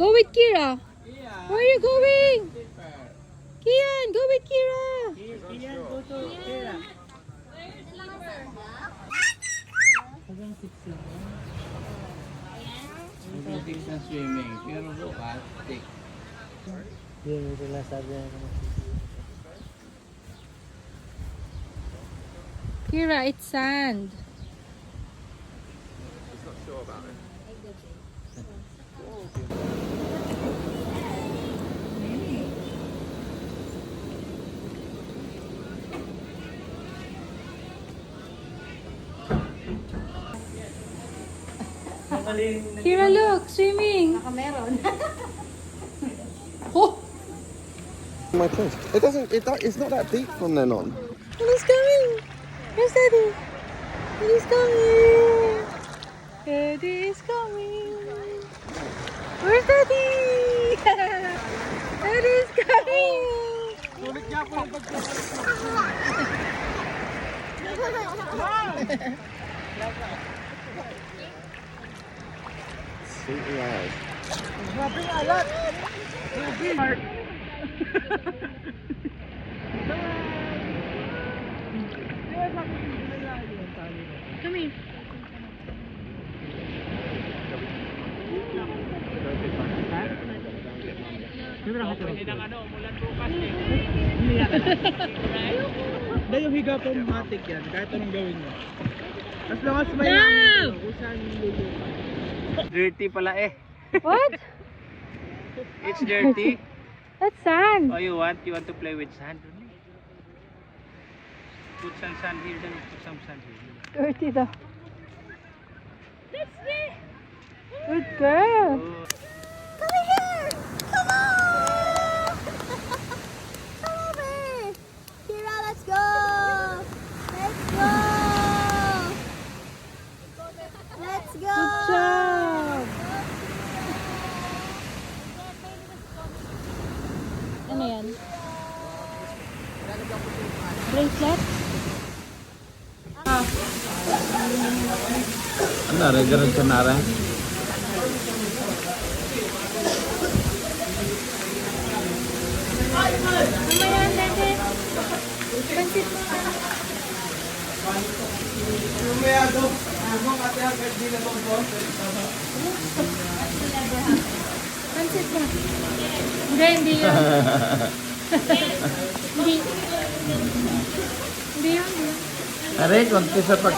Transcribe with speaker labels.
Speaker 1: Go with Kira. Where are you going? Kian, go with Kira.
Speaker 2: Kian, go to Kira.
Speaker 3: Mathematics and swimming. Pero bukas, take.
Speaker 2: Yun yung sinasabi niya.
Speaker 1: Kira, it's sand. Kira, look, swimming. Oh,
Speaker 4: My place. It's not that deep from then on.
Speaker 1: he's coming. Where's Daddy? He's coming. Daddy is coming. Where's Daddy? Daddy is coming.
Speaker 4: Sweet eyes.
Speaker 1: Come here.
Speaker 2: Dahil yung higapan matik yan, kahit anong gawin mo. As long as may
Speaker 1: No!
Speaker 2: kung saan lulupan.
Speaker 3: Dirty pala eh.
Speaker 1: What?
Speaker 3: It's dirty.
Speaker 1: That's sand.
Speaker 3: Oh, you want to play with sand only? Put some sand here, then put some sand here.
Speaker 1: Dirty though. Good girl.
Speaker 3: Oh.
Speaker 5: Kira, let's go! Let's go! Let's go!
Speaker 1: Good job. Ano yan? Bracelet? Ah.
Speaker 3: Ano, ganun sa nara?
Speaker 1: Ano yan, Dede? Pansit. Pansit ba? Hindi yun. Hindi. Hindi yun.
Speaker 3: Aray, wag ka sa pag...